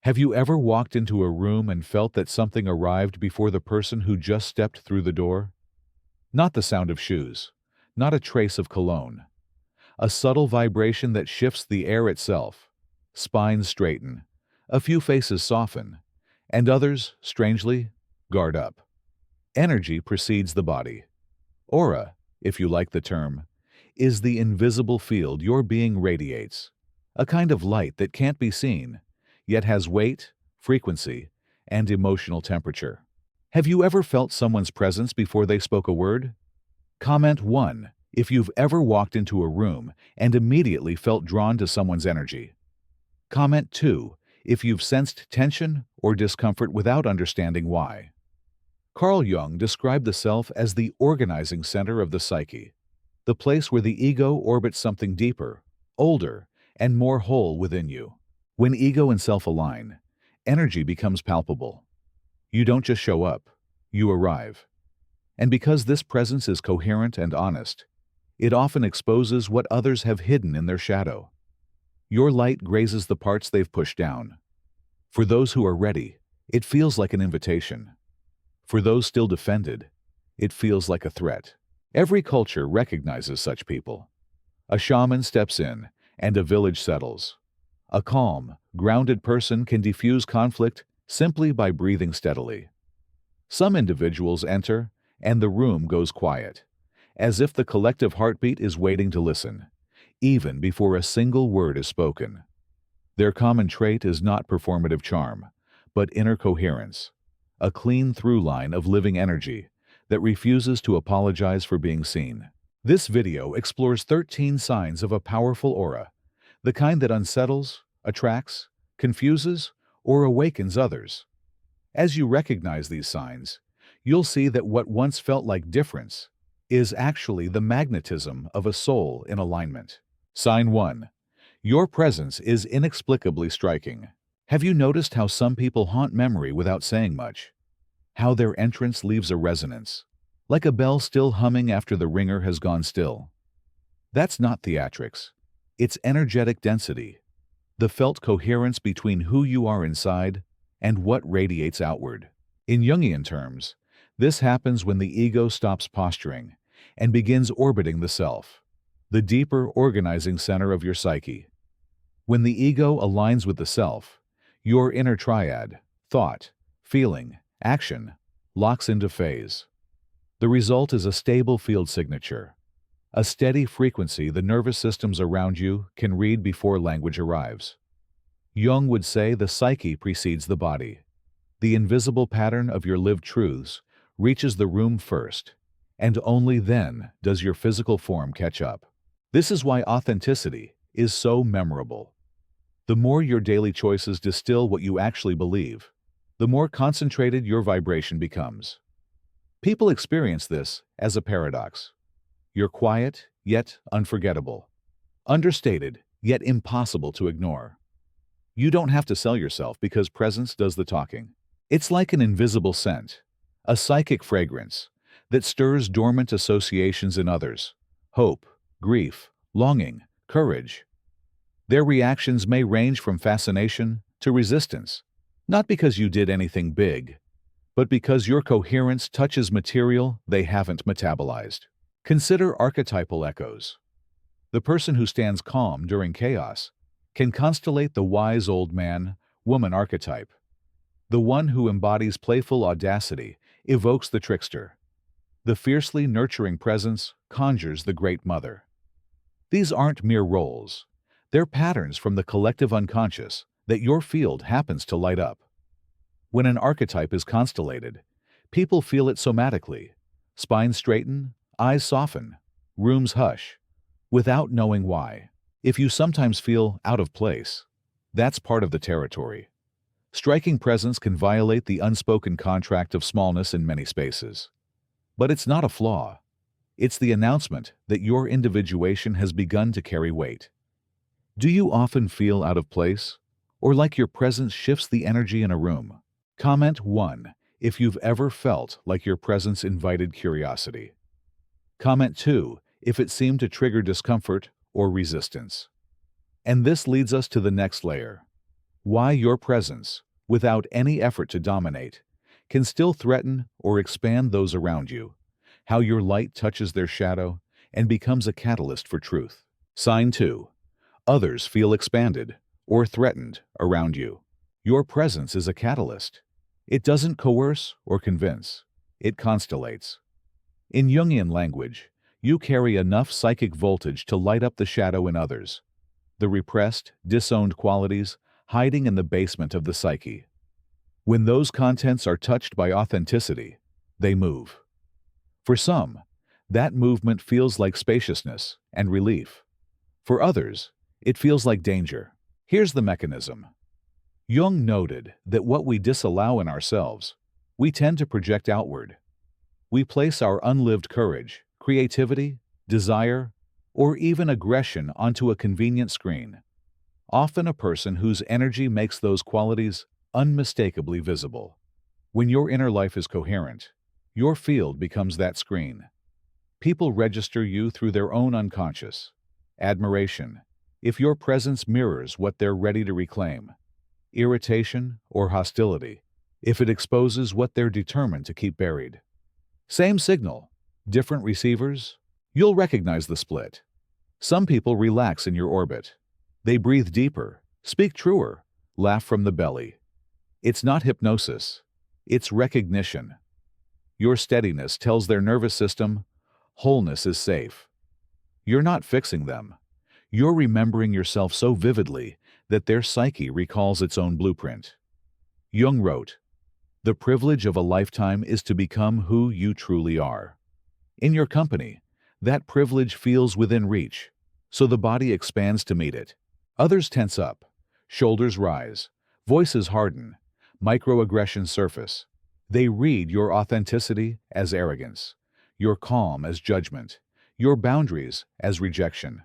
Have you ever walked into a room and felt that something arrived before the person who just stepped through the door? Not the sound of shoes, not a trace of cologne. A subtle vibration that shifts the air itself. Spines straighten, a few faces soften, and others, strangely, guard up. Energy precedes the body. Aura, if you like the term, is the invisible field your being radiates, a kind of light that can't be seen, yet has weight, frequency, and emotional temperature. Have you ever felt someone's presence before they spoke a word? Comment 1 if you've ever walked into a room and immediately felt drawn to someone's energy. Comment 2 if you've sensed tension or discomfort without understanding why. Carl Jung described the self as the organizing center of the psyche, the place where the ego orbits something deeper, older, and more whole within you. When ego and self align, energy becomes palpable. You don't just show up, you arrive. And because this presence is coherent and honest, it often exposes what others have hidden in their shadow. Your light grazes the parts they've pushed down. For those who are ready, it feels like an invitation. For those still defended, it feels like a threat. Every culture recognizes such people. A shaman steps in, and a village settles. A calm, grounded person can diffuse conflict simply by breathing steadily. Some individuals enter, and the room goes quiet, as if the collective heartbeat is waiting to listen, even before a single word is spoken. Their common trait is not performative charm, but inner coherence, a clean through line of living energy that refuses to apologize for being seen. This video explores 13 signs of a powerful aura, the kind that unsettles, attracts, confuses, or awakens others. As you recognize these signs, you'll see that what once felt like difference is actually the magnetism of a soul in alignment. Sign 1. Your presence is inexplicably striking. Have you noticed how some people haunt memory without saying much? How their entrance leaves a resonance, like a bell still humming after the ringer has gone still? That's not theatrics. It's energetic density, the felt coherence between who you are inside and what radiates outward. In Jungian terms, this happens when the ego stops posturing and begins orbiting the self, the deeper organizing center of your psyche. When the ego aligns with the self, your inner triad, thought, feeling, action, locks into phase. The result is a stable field signature, a steady frequency the nervous systems around you can read before language arrives. Jung would say the psyche precedes the body. The invisible pattern of your lived truths reaches the room first, and only then does your physical form catch up. This is why authenticity is so memorable. The more your daily choices distill what you actually believe, the more concentrated your vibration becomes. People experience this as a paradox. You're quiet, yet unforgettable. Understated, yet impossible to ignore. You don't have to sell yourself because presence does the talking. It's like an invisible scent, a psychic fragrance that stirs dormant associations in others: hope, grief, longing, courage. Their reactions may range from fascination to resistance, not because you did anything big, but because your coherence touches material they haven't metabolized. Consider archetypal echoes. The person who stands calm during chaos can constellate the wise old man, woman archetype. The one who embodies playful audacity evokes the trickster. The fiercely nurturing presence conjures the great mother. These aren't mere roles. They're patterns from the collective unconscious that your field happens to light up. When an archetype is constellated, people feel it somatically. Spines straighten, eyes soften, rooms hush, without knowing why. If you sometimes feel out of place, that's part of the territory. Striking presence can violate the unspoken contract of smallness in many spaces. But it's not a flaw. It's the announcement that your individuation has begun to carry weight. Do you often feel out of place, or like your presence shifts the energy in a room? Comment 1 if you've ever felt like your presence invited curiosity. Comment 2 if it seemed to trigger discomfort or resistance. And this leads us to the next layer. Why your presence, without any effort to dominate, can still threaten or expand those around you. How your light touches their shadow and becomes a catalyst for truth. Sign 2. Others feel expanded or threatened around you. Your presence is a catalyst. It doesn't coerce or convince. It constellates. In Jungian language, you carry enough psychic voltage to light up the shadow in others, the repressed, disowned qualities hiding in the basement of the psyche. When those contents are touched by authenticity, they move. For some, that movement feels like spaciousness and relief. For others, it feels like danger. Here's the mechanism. Jung noted that what we disallow in ourselves, we tend to project outward. We place our unlived courage, creativity, desire, or even aggression onto a convenient screen. Often a person whose energy makes those qualities unmistakably visible. When your inner life is coherent, your field becomes that screen. People register you through their own unconscious. Admiration, if your presence mirrors what they're ready to reclaim. Irritation or hostility, if it exposes what they're determined to keep buried. Same signal, different receivers, you'll recognize the split. Some people relax in your orbit. They breathe deeper, speak truer, laugh from the belly. It's not hypnosis, it's recognition. Your steadiness tells their nervous system, wholeness is safe. You're not fixing them. You're remembering yourself so vividly that their psyche recalls its own blueprint. Jung wrote, "The privilege of a lifetime is to become who you truly are." In your company, that privilege feels within reach, so the body expands to meet it. Others tense up, shoulders rise, voices harden, microaggressions surface. They read your authenticity as arrogance, your calm as judgment, your boundaries as rejection.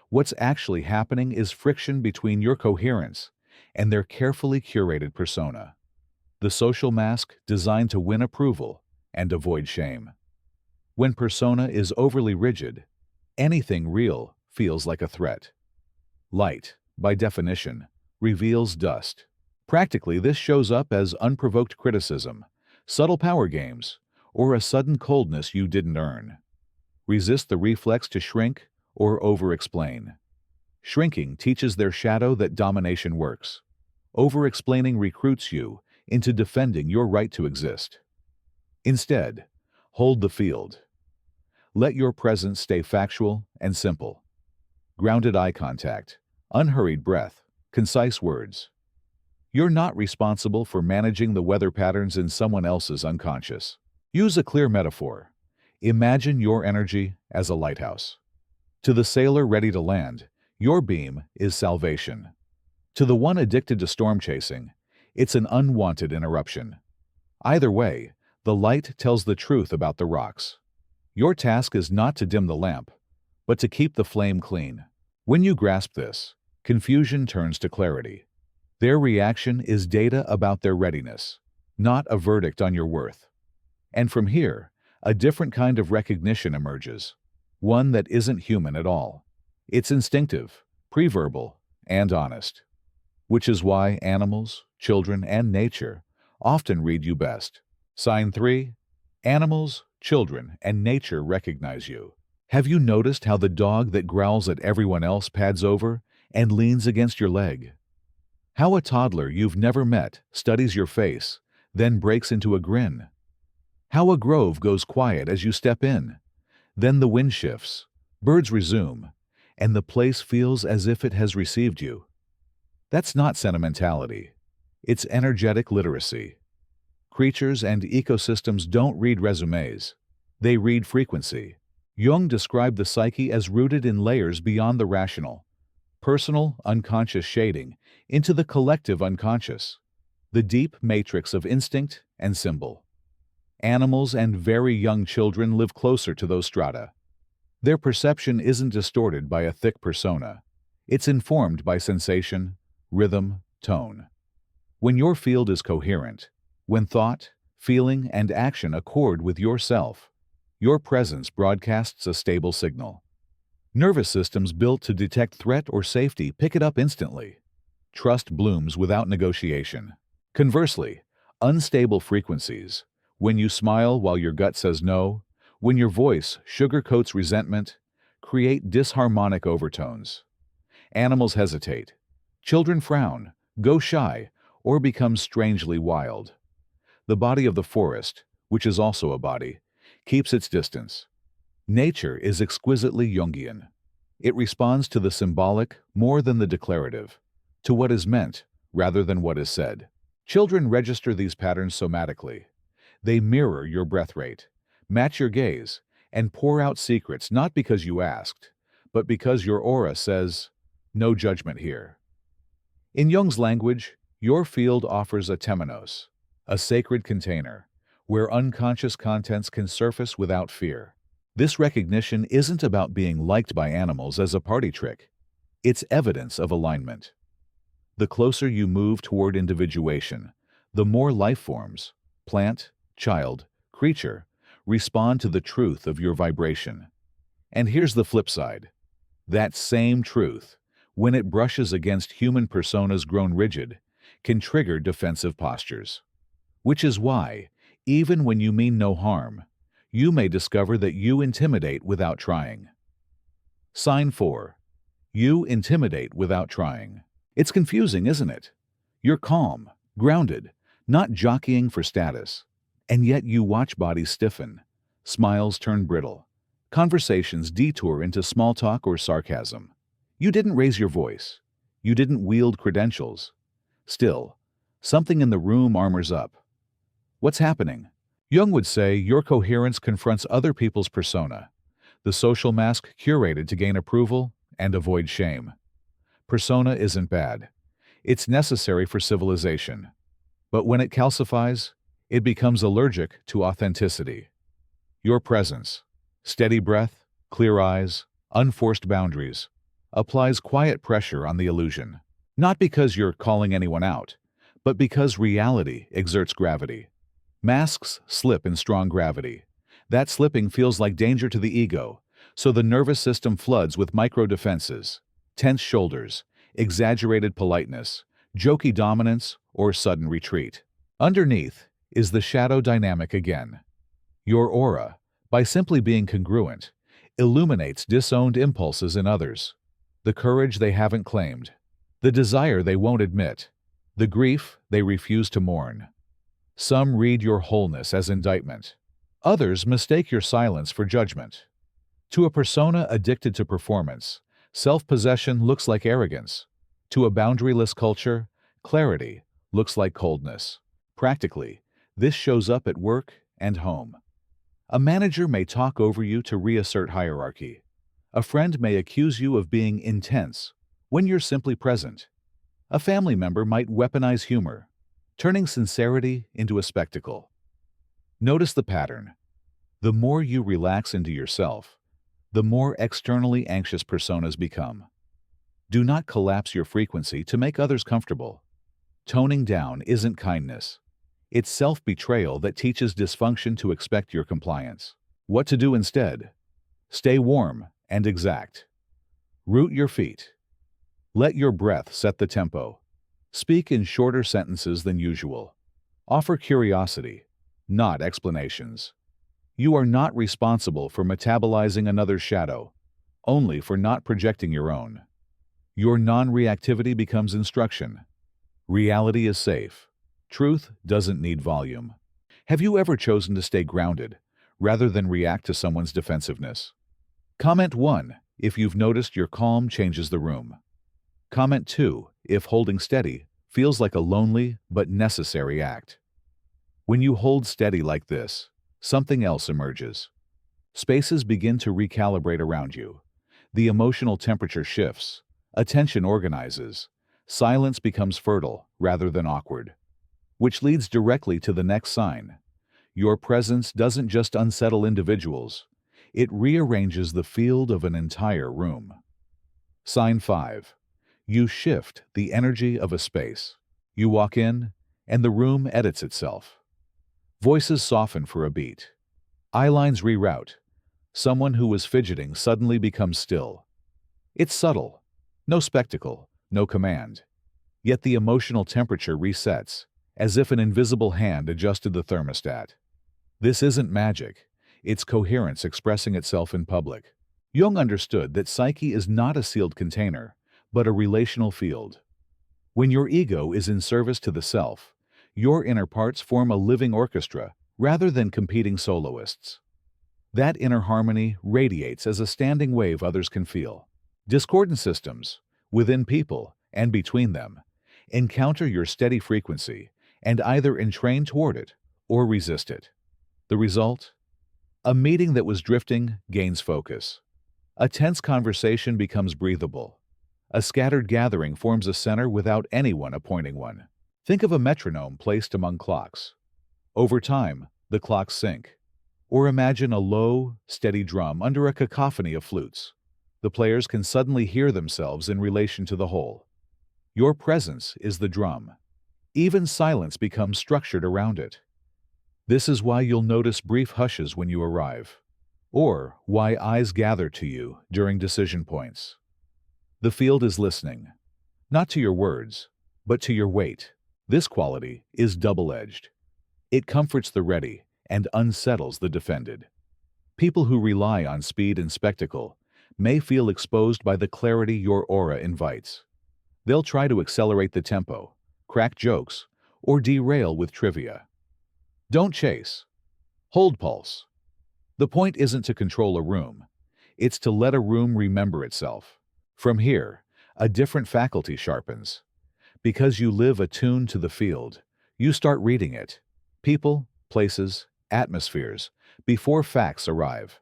What's actually happening is friction between your coherence and their carefully curated persona. The social mask designed to win approval and avoid shame. When persona is overly rigid, anything real feels like a threat. Light, by definition, reveals dust. Practically, this shows up as unprovoked criticism, subtle power games, or a sudden coldness you didn't earn. Resist the reflex to shrink or over-explain. Shrinking teaches their shadow that domination works. Over-explaining recruits you into defending your right to exist. Instead, hold the field. Let your presence stay factual and simple. Grounded eye contact, unhurried breath, concise words. You're not responsible for managing the weather patterns in someone else's unconscious. Use a clear metaphor. Imagine your energy as a lighthouse. To the sailor ready to land, your beam is salvation. To the one addicted to storm chasing, it's an unwanted interruption. Either way, the light tells the truth about the rocks. Your task is not to dim the lamp, but to keep the flame clean. When you grasp this, confusion turns to clarity. Their reaction is data about their readiness, not a verdict on your worth. And from here, a different kind of recognition emerges, one that isn't human at all. It's instinctive, pre-verbal, and honest. Which is why animals, children, and nature often read you best. Sign 3. Animals, children, and nature recognize you. Have you noticed how the dog that growls at everyone else pads over and leans against your leg? How a toddler you've never met studies your face, then breaks into a grin? How a grove goes quiet as you step in, then the wind shifts, birds resume, and the place feels as if it has received you? That's not sentimentality. It's energetic literacy. Creatures and ecosystems don't read resumes. They read frequency. Jung described the psyche as rooted in layers beyond the rational, personal, unconscious shading into the collective unconscious, the deep matrix of instinct and symbol. Animals and very young children live closer to those strata. Their perception isn't distorted by a thick persona. It's informed by sensation, rhythm, tone. When your field is coherent, when thought, feeling, and action accord with yourself, your presence broadcasts a stable signal. Nervous systems built to detect threat or safety pick it up instantly. trust blooms without negotiation. Conversely, unstable frequencies, when you smile while your gut says no, when your voice sugarcoats resentment, create disharmonic overtones. Animals hesitate. Children frown, go shy, or become strangely wild. The body of the forest, which is also a body, keeps its distance. Nature is exquisitely Jungian. It responds to the symbolic more than the declarative, to what is meant rather than what is said. Children register these patterns somatically. They mirror your breath rate, match your gaze, and pour out secrets not because you asked, but because your aura says, "No judgment here." In Jung's language, your field offers a temenos, a sacred container, where unconscious contents can surface without fear. This recognition isn't about being liked by animals as a party trick. It's evidence of alignment. The closer you move toward individuation, the more life forms, plant, child, creature, respond to the truth of your vibration. And here's the flip side. That same truth, when it brushes against human personas grown rigid, can trigger defensive postures. Which is why, even when you mean no harm, you may discover that you intimidate without trying. Sign 4. You intimidate without trying. It's confusing, isn't it? You're calm, grounded, not jockeying for status. And yet you watch bodies stiffen, smiles turn brittle, conversations detour into small talk or sarcasm. You didn't raise your voice. You didn't wield credentials. Still, something in the room armors up. What's happening? Jung would say your coherence confronts other people's persona, the social mask curated to gain approval and avoid shame. Persona isn't bad. It's necessary for civilization. But when it calcifies, it becomes allergic to authenticity. Your presence, steady breath, clear eyes, unforced boundaries, applies quiet pressure on the illusion. Not because you're calling anyone out, but because reality exerts gravity. Masks slip in strong gravity. That slipping feels like danger to the ego, so the nervous system floods with micro-defenses, tense shoulders, exaggerated politeness, jokey dominance, or sudden retreat. Underneath is the shadow dynamic again. Your aura, by simply being congruent, illuminates disowned impulses in others, the courage they haven't claimed, the desire they won't admit, the grief they refuse to mourn. Some read your wholeness as indictment. Others mistake your silence for judgment. To a persona addicted to performance, self-possession looks like arrogance. To a boundaryless culture, clarity looks like coldness. Practically, this shows up at work and home. A manager may talk over you to reassert hierarchy. A friend may accuse you of being intense when you're simply present. A family member might weaponize humor, turning sincerity into a spectacle. Notice the pattern. The more you relax into yourself, the more externally anxious personas become. Do not collapse your frequency to make others comfortable. Toning down isn't kindness. It's self-betrayal that teaches dysfunction to expect your compliance. What to do instead? Stay warm and exact. Root your feet. Let your breath set the tempo. Speak in shorter sentences than usual. Offer curiosity, not explanations. You are not responsible for metabolizing another's shadow, only for not projecting your own. Your non-reactivity becomes instruction. Reality is safe. Truth doesn't need volume. Have you ever chosen to stay grounded, rather than react to someone's defensiveness? Comment 1 if you've noticed your calm changes the room. Comment 2 if holding steady feels like a lonely but necessary act. When you hold steady like this, something else emerges. Spaces begin to recalibrate around you. The emotional temperature shifts. Attention organizes. Silence becomes fertile rather than awkward. Which leads directly to the next sign. Your presence doesn't just unsettle individuals. It rearranges the field of an entire room. Sign 5. You shift the energy of a space. You walk in, and the room edits itself. Voices soften for a beat. Eyelines reroute. Someone who was fidgeting suddenly becomes still. It's subtle. No spectacle, no command. Yet the emotional temperature resets, as if an invisible hand adjusted the thermostat. This isn't magic. It's coherence expressing itself in public. Jung understood that psyche is not a sealed container, but a relational field. When your ego is in service to the self, your inner parts form a living orchestra rather than competing soloists. That inner harmony radiates as a standing wave others can feel. Discordant systems, within people and between them, encounter your steady frequency and either entrain toward it or resist it. The result? A meeting that was drifting gains focus. A tense conversation becomes breathable. A scattered gathering forms a center without anyone appointing one. Think of a metronome placed among clocks. Over time, the clocks sync. Or imagine a low, steady drum under a cacophony of flutes. The players can suddenly hear themselves in relation to the whole. Your presence is the drum. Even silence becomes structured around it. This is why you'll notice brief hushes when you arrive, or why eyes gather to you during decision points. The field is listening, not to your words, but to your weight. This quality is double-edged. It comforts the ready and unsettles the defended. People who rely on speed and spectacle may feel exposed by the clarity your aura invites. They'll try to accelerate the tempo, crack jokes, or derail with trivia. Don't chase. Hold pulse. The point isn't to control a room. It's to let a room remember itself. From here, a different faculty sharpens. Because you live attuned to the field, you start reading it. People, places, atmospheres, before facts arrive.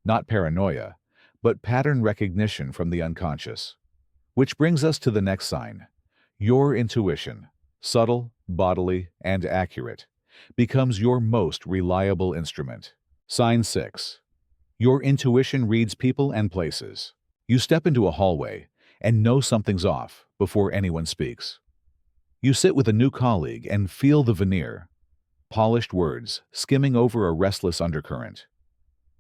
Not paranoia, but pattern recognition from the unconscious. Which brings us to the next sign. Your intuition, subtle, bodily, and accurate, becomes your most reliable instrument. Sign 6. Your intuition reads people and places. You step into a hallway and know something's off before anyone speaks. You sit with a new colleague and feel the veneer, polished words skimming over a restless undercurrent.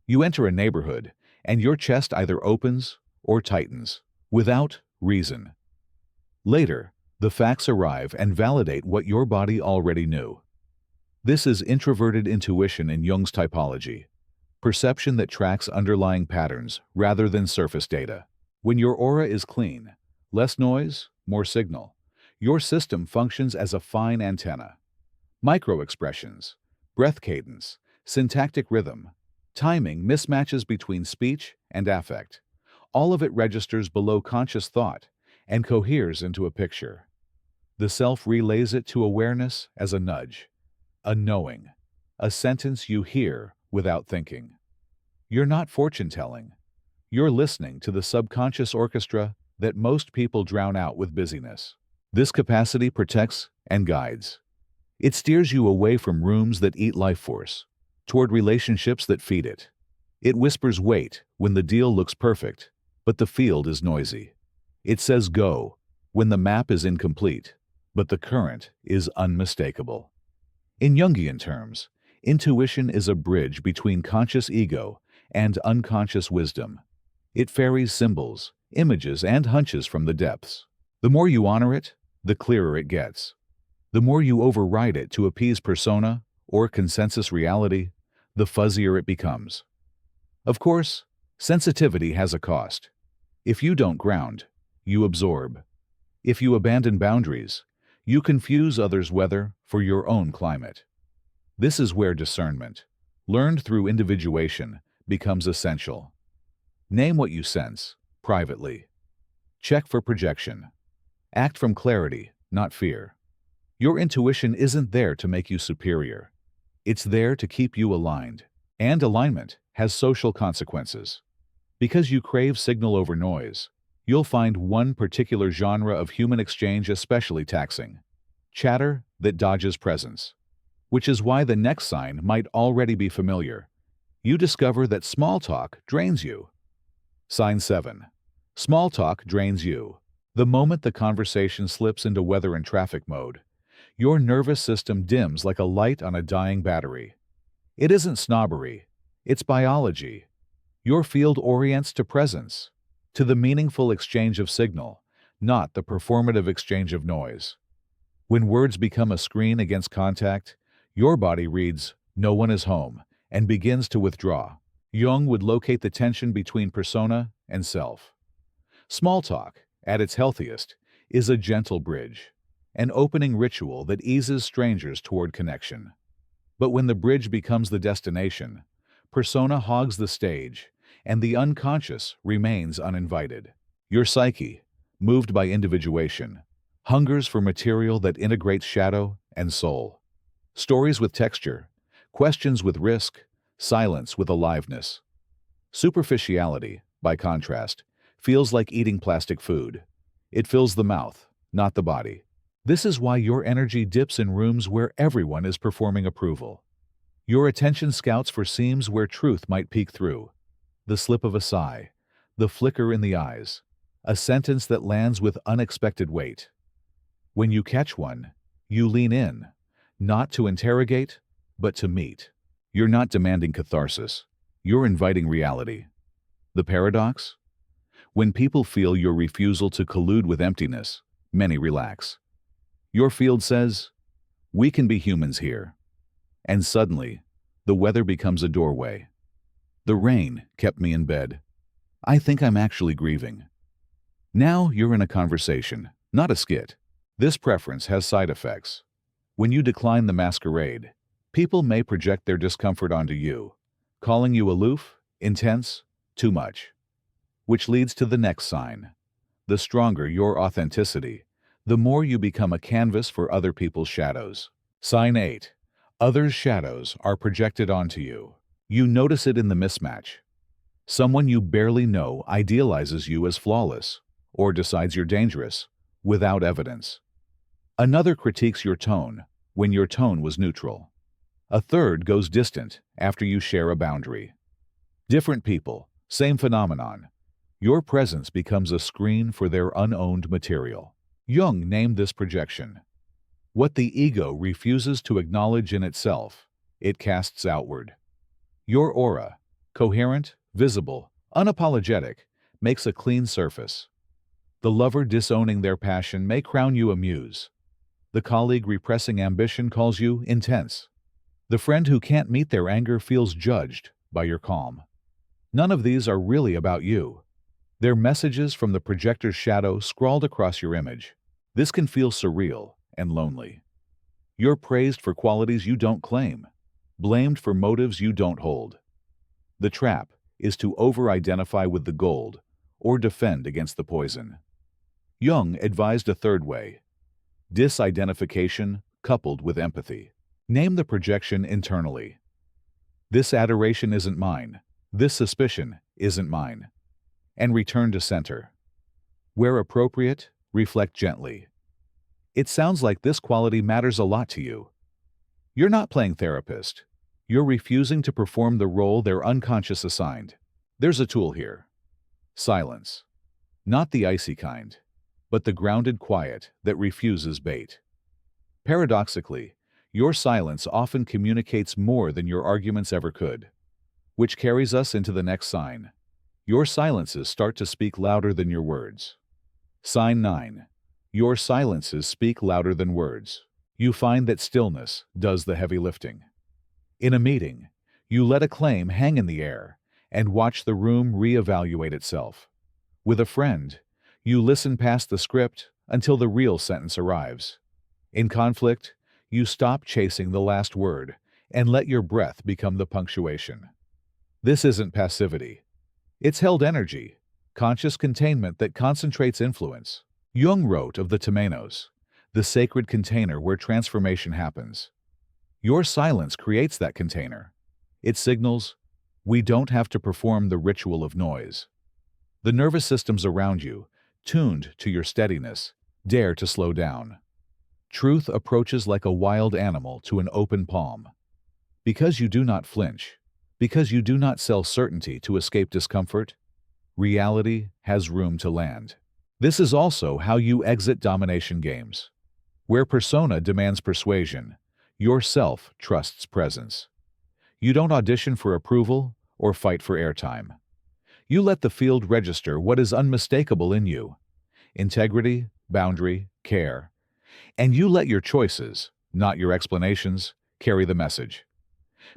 You enter a neighborhood and your chest either opens or tightens, without reason. Later, the facts arrive and validate what your body already knew. This is introverted intuition in Jung's typology, perception that tracks underlying patterns rather than surface data. When your aura is clean, less noise, more signal, your system functions as a fine antenna. Micro-expressions, breath cadence, syntactic rhythm, timing mismatches between speech and affect. All of it registers below conscious thought and coheres into a picture. The self relays it to awareness as a nudge, a knowing, a sentence you hear without thinking. You're not fortune-telling. You're listening to the subconscious orchestra that most people drown out with busyness. This capacity protects and guides. It steers you away from rooms that eat life force, toward relationships that feed it. It whispers wait when the deal looks perfect, but the field is noisy. It says go when the map is incomplete, but the current is unmistakable. In Jungian terms, intuition is a bridge between conscious ego and unconscious wisdom. It ferries symbols, images, and hunches from the depths. The more you honor it, the clearer it gets. The more you override it to appease persona or consensus reality, the fuzzier it becomes. Of course, sensitivity has a cost. If you don't ground, you absorb. If you abandon boundaries, you confuse others' weather for your own climate. This is where discernment, learned through individuation, becomes essential. Name what you sense, privately. Check for projection. Act from clarity, not fear. Your intuition isn't there to make you superior. It's there to keep you aligned. And alignment has social consequences. Because you crave signal over noise, you'll find one particular genre of human exchange especially taxing: chatter that dodges presence. Which is why the next sign might already be familiar. You discover that small talk drains you. Sign 7. Small talk drains you. The moment the conversation slips into weather and traffic mode, your nervous system dims like a light on a dying battery. It isn't snobbery, it's biology. Your field orients to presence, to the meaningful exchange of signal, not the performative exchange of noise. When words become a screen against contact, your body reads, "No one is home," and begins to withdraw. Jung would locate the tension between persona and self. Small talk, at its healthiest, is a gentle bridge, an opening ritual that eases strangers toward connection. But when the bridge becomes the destination, persona hogs the stage, and the unconscious remains uninvited. Your psyche, moved by individuation, hungers for material that integrates shadow and soul. Stories with texture, questions with risk, silence with aliveness. Superficiality, by contrast, feels like eating plastic food. It fills the mouth, not the body. This is why your energy dips in rooms where everyone is performing approval. Your attention scouts for seams where truth might peek through. The slip of a sigh, the flicker in the eyes, a sentence that lands with unexpected weight. When you catch one, you lean in, not to interrogate, but to meet. You're not demanding catharsis. You're inviting reality. The paradox? When people feel your refusal to collude with emptiness, many relax. Your field says, "We can be humans here." And suddenly, the weather becomes a doorway. The rain kept me in bed. I think I'm actually grieving. Now you're in a conversation, not a skit. This preference has side effects. When you decline the masquerade, people may project their discomfort onto you, calling you aloof, intense, too much. Which leads to the next sign. The stronger your authenticity, the more you become a canvas for other people's shadows. Sign 8. Others' shadows are projected onto you. You notice it in the mismatch. Someone you barely know idealizes you as flawless, or decides you're dangerous, without evidence. Another critiques your tone, when your tone was neutral. A third goes distant after you share a boundary. Different people, same phenomenon. Your presence becomes a screen for their unowned material. Jung named this projection. What the ego refuses to acknowledge in itself, it casts outward. Your aura, coherent, visible, unapologetic, makes a clean surface. The lover disowning their passion may crown you a muse. The colleague repressing ambition calls you intense. The friend who can't meet their anger feels judged by your calm. None of these are really about you. They're messages from the projector's shadow scrawled across your image. This can feel surreal and lonely. You're praised for qualities you don't claim, blamed for motives you don't hold. The trap is to over-identify with the gold or defend against the poison. Jung advised a third way: disidentification coupled with empathy. Name the projection internally. This adoration isn't mine. This suspicion isn't mine. And return to center. Where appropriate, reflect gently. It sounds like this quality matters a lot to you. You're not playing therapist. You're refusing to perform the role their unconscious assigned. There's a tool here. Silence. Not the icy kind, but the grounded quiet that refuses bait. Paradoxically, your silence often communicates more than your arguments ever could. Which carries us into the next sign. Your silences start to speak louder than your words. Sign 9. Your silences speak louder than words. You find that stillness does the heavy lifting. In a meeting, you let a claim hang in the air and watch the room reevaluate itself. With a friend, you listen past the script until the real sentence arrives. In conflict, you stop chasing the last word and let your breath become the punctuation. This isn't passivity. It's held energy, conscious containment that concentrates influence. Jung wrote of the temenos, the sacred container where transformation happens. Your silence creates that container. It signals, we don't have to perform the ritual of noise. The nervous systems around you, tuned to your steadiness, dare to slow down. Truth approaches like a wild animal to an open palm. Because you do not flinch, because you do not sell certainty to escape discomfort, reality has room to land. This is also how you exit domination games. Where persona demands persuasion, your self trusts presence. You don't audition for approval or fight for airtime. You let the field register what is unmistakable in you, integrity, boundary, care. And you let your choices, not your explanations, carry the message.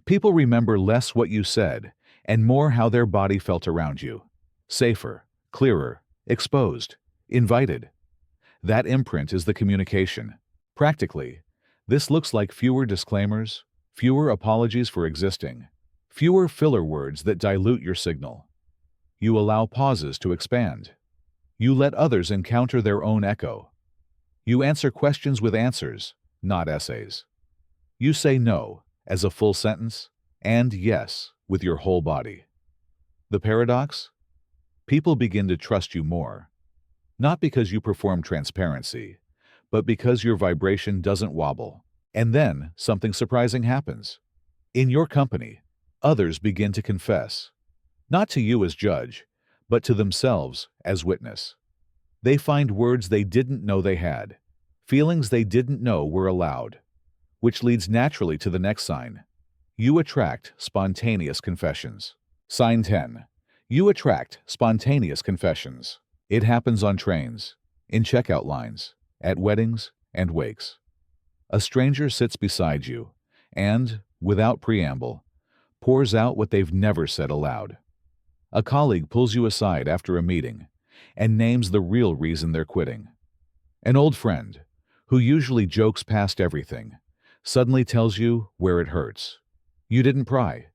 People remember less what you said and more how their body felt around you. Safer, clearer, exposed, invited. That imprint is the communication. Practically, this looks like fewer disclaimers, fewer apologies for existing, fewer filler words that dilute your signal. You allow pauses to expand. You let others encounter their own echo. You answer questions with answers, not essays. You say no as a full sentence and yes with your whole body. The paradox? People begin to trust you more, not because you perform transparency, but because your vibration doesn't wobble. And then something surprising happens. In your company, others begin to confess, not to you as judge, but to themselves as witness. They find words they didn't know they had, feelings they didn't know were allowed, which leads naturally to the next sign. You attract spontaneous confessions. Sign 10. You attract spontaneous confessions. It happens on trains, in checkout lines, at weddings and wakes. A stranger sits beside you and, without preamble, pours out what they've never said aloud. A colleague pulls you aside after a meeting and names the real reason they're quitting. An old friend, who usually jokes past everything, suddenly tells you where it hurts. You didn't pry.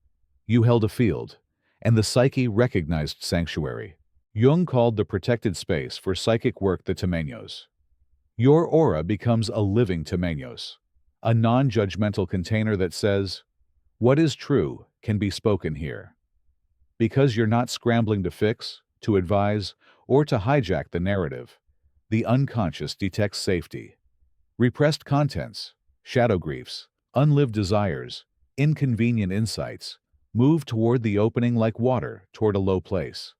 You held a field, and the psyche recognized sanctuary. Jung called the protected space for psychic work the temenos. Your aura becomes a living temenos, a non-judgmental container that says, what is true can be spoken here. Because you're not scrambling to fix, to advise, or to hijack the narrative, the unconscious detects safety. Repressed contents, shadow griefs, unlived desires, inconvenient insights move toward the opening like water toward a low place.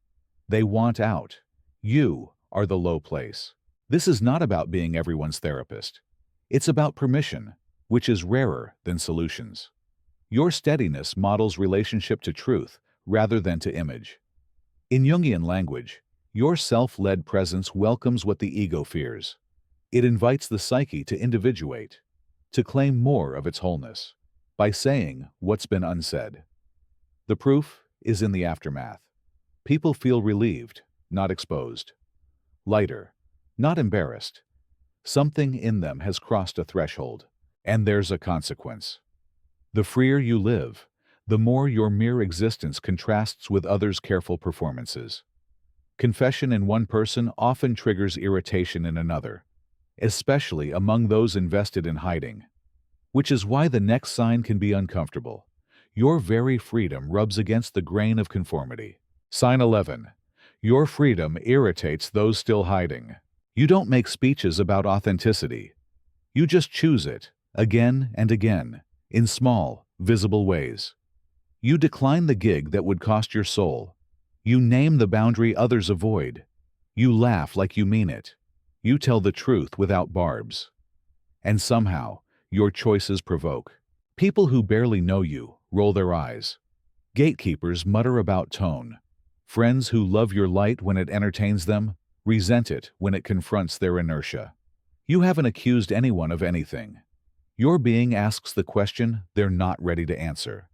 They want out. You are the low place. This is not about being everyone's therapist. It's about permission, which is rarer than solutions. Your steadiness models relationship to truth rather than to image. In Jungian language, your self-led presence welcomes what the ego fears. It invites the psyche to individuate, to claim more of its wholeness, by saying what's been unsaid. The proof is in the aftermath. People feel relieved, not exposed. Lighter, not embarrassed. Something in them has crossed a threshold, and there's a consequence. The freer you live, the more your mere existence contrasts with others' careful performances. Confession in one person often triggers irritation in another, especially among those invested in hiding. Which is why the next sign can be uncomfortable. Your very freedom rubs against the grain of conformity. Sign 11. Your freedom irritates those still hiding. You don't make speeches about authenticity. You just choose it, again and again, in small, visible ways. You decline the gig that would cost your soul. You name the boundary others avoid. You laugh like you mean it. You tell the truth without barbs. And somehow, your choices provoke. People who barely know you roll their eyes. Gatekeepers mutter about tone. Friends who love your light when it entertains them resent it when it confronts their inertia. You haven't accused anyone of anything. Your being asks the question they're not ready to answer.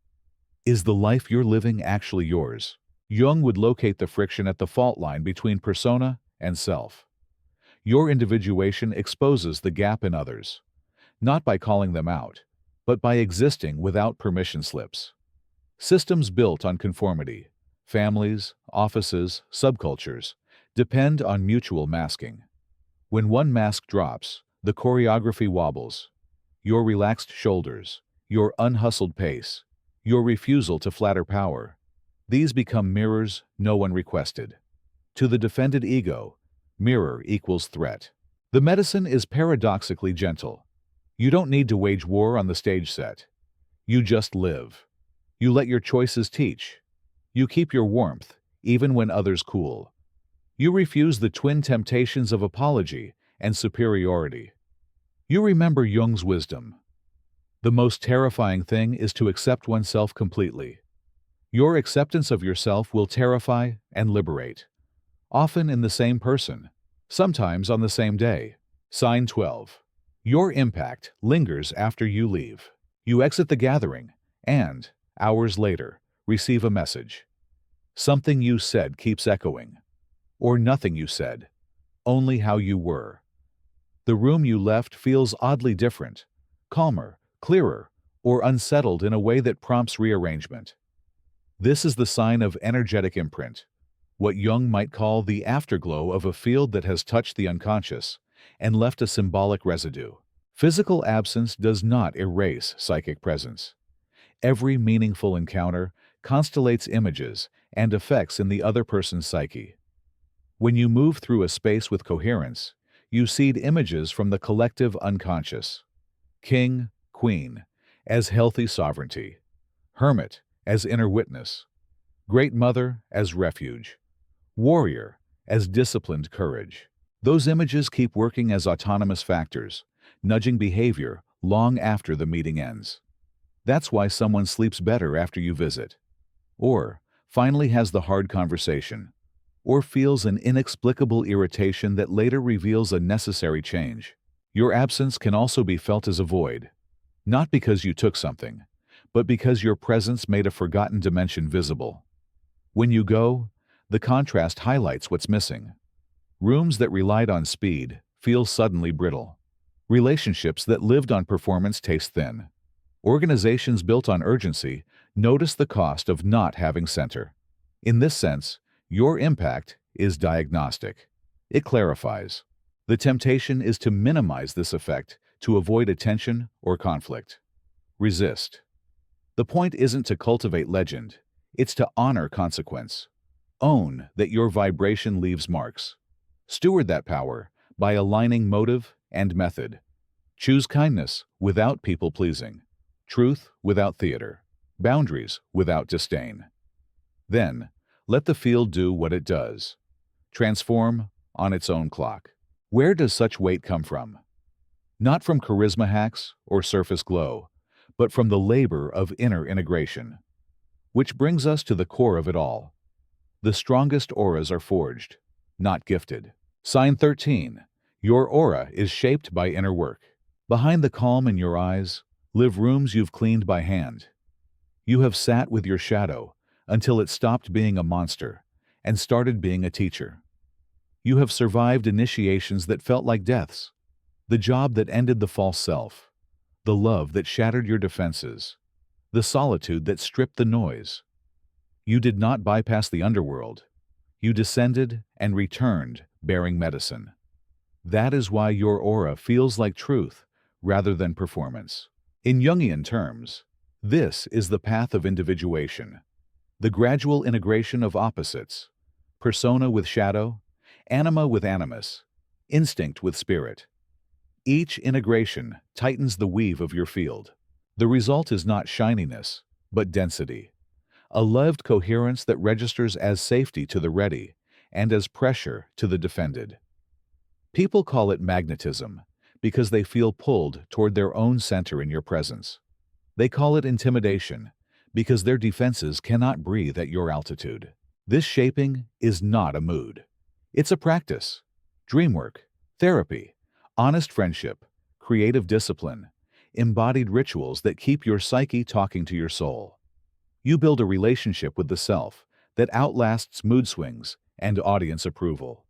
Is the life you're living actually yours? Jung would locate the friction at the fault line between persona and self. Your individuation exposes the gap in others, not by calling them out, but by existing without permission slips. Systems built on conformity, families, offices, subcultures, depend on mutual masking. When one mask drops, the choreography wobbles. Your relaxed shoulders, your unhustled pace, your refusal to flatter power, these become mirrors no one requested. To the defended ego, mirror equals threat. The medicine is paradoxically gentle. You don't need to wage war on the stage set. You just live. You let your choices teach. You keep your warmth, even when others cool. You refuse the twin temptations of apology and superiority. You remember Jung's wisdom. The most terrifying thing is to accept oneself completely. Your acceptance of yourself will terrify and liberate, often in the same person. sometimes on the same day. Sign 12. Your impact lingers after you leave. You exit the gathering and, hours later, receive a message. Something you said keeps echoing. Or nothing you said, only how you were. The room you left feels oddly different, calmer, clearer, or unsettled in a way that prompts rearrangement. This is the sign of energetic imprint, what Jung might call the afterglow of a field that has touched the unconscious and left a symbolic residue. Physical absence does not erase psychic presence. Every meaningful encounter constellates images and effects in the other person's psyche. When you move through a space with coherence, you seed images from the collective unconscious. King, queen, as healthy sovereignty. Hermit, as inner witness. Great mother, as refuge. Warrior, as disciplined courage. Those images keep working as autonomous factors, nudging behavior long after the meeting ends. That's why someone sleeps better after you visit. Or finally has the hard conversation. Or feels an inexplicable irritation that later reveals a necessary change. Your absence can also be felt as a void, not because you took something, but because your presence made a forgotten dimension visible. When you go, the contrast highlights what's missing. Rooms that relied on speed feel suddenly brittle. Relationships that lived on performance taste thin. Organizations built on urgency notice the cost of not having center. In this sense, your impact is diagnostic. It clarifies. The temptation is to minimize this effect to avoid attention or conflict. Resist. The point isn't to cultivate legend, it's to honor consequence. Own that your vibration leaves marks. Steward that power by aligning motive and method. Choose kindness without people-pleasing, truth without theater, boundaries without disdain. Then, let the field do what it does. Transform on its own clock. Where does such weight come from? Not from charisma hacks or surface glow, but from the labor of inner integration. Which brings us to the core of it all. The strongest auras are forged, not gifted. Sign 13. Your aura is shaped by inner work. Behind the calm in your eyes live rooms you've cleaned by hand. You have sat with your shadow until it stopped being a monster and started being a teacher. You have survived initiations that felt like deaths, the job that ended the false self, the love that shattered your defenses, the solitude that stripped the noise. You did not bypass the underworld. You descended and returned bearing medicine. That is why your aura feels like truth rather than performance. In Jungian terms, this is the path of individuation, the gradual integration of opposites, persona with shadow, anima with animus, instinct with spirit. Each integration tightens the weave of your field. The result is not shininess, but density, a lived coherence that registers as safety to the ready and as pressure to the defended. People call it magnetism because they feel pulled toward their own center in your presence. They call it intimidation because their defenses cannot breathe at your altitude. This shaping is not a mood. It's a practice, dream work, therapy, honest friendship, creative discipline, embodied rituals that keep your psyche talking to your soul. You build a relationship with the self that outlasts mood swings and audience approval.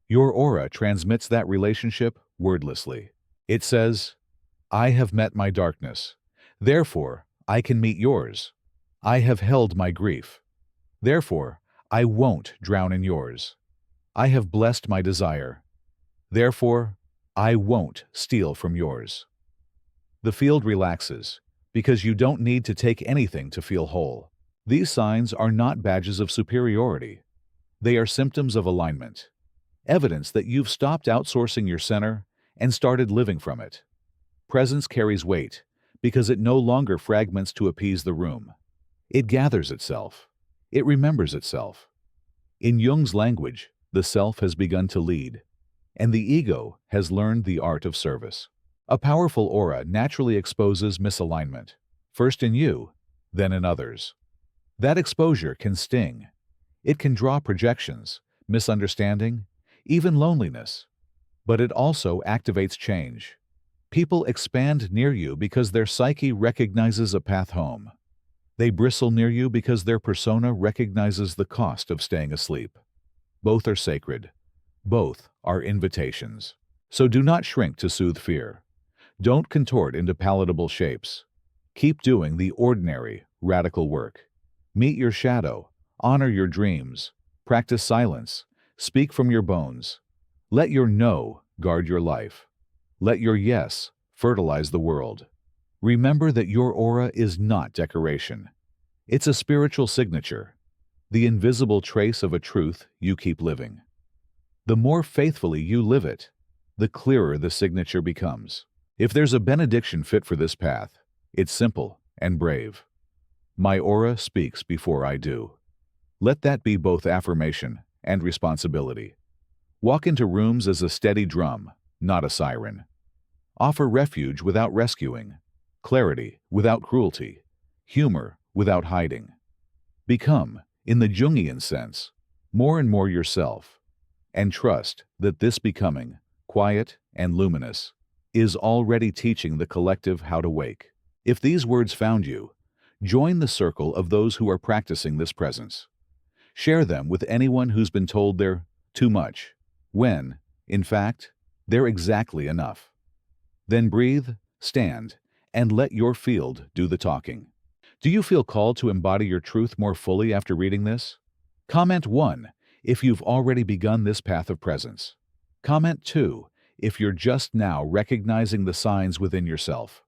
Your aura transmits that relationship wordlessly. It says, I have met my darkness. Therefore, I can meet yours. I have held my grief. Therefore, I won't drown in yours. I have blessed my desire. Therefore, I won't steal from yours. The field relaxes because you don't need to take anything to feel whole. These signs are not badges of superiority. They are symptoms of alignment, evidence that you've stopped outsourcing your center and started living from it. Presence carries weight because it no longer fragments to appease the room. It gathers itself. It remembers itself. In Jung's language, the self has begun to lead, and the ego has learned the art of service. A powerful aura naturally exposes misalignment, first in you, then in others. That exposure can sting. It can draw projections, misunderstanding, even loneliness. But it also activates change. People expand near you because their psyche recognizes a path home. They bristle near you because their persona recognizes the cost of staying asleep. Both are sacred. Both are invitations. So do not shrink to soothe fear. Don't contort into palatable shapes. Keep doing the ordinary, radical work. Meet your shadow, honor your dreams, practice silence, speak from your bones. Let your no guard your life. Let your yes fertilize the world. Remember that your aura is not decoration. It's a spiritual signature, the invisible trace of a truth you keep living. The more faithfully you live it, the clearer the signature becomes. If there's a benediction fit for this path, it's simple and brave. My aura speaks before I do. Let that be both affirmation and responsibility. Walk into rooms as a steady drum, not a siren. Offer refuge without rescuing, clarity without cruelty, humor without hiding. Become, in the Jungian sense, more and more yourself, and trust that this becoming, quiet and luminous, is already teaching the collective how to wake. If these words found you, join the circle of those who are practicing this presence. Share them with anyone who's been told they're too much, when, in fact, they're exactly enough. Then breathe, stand, and let your field do the talking. Do you feel called to embody your truth more fully after reading this? Comment 1 if you've already begun this path of presence. Comment 2 if you're just now recognizing the signs within yourself.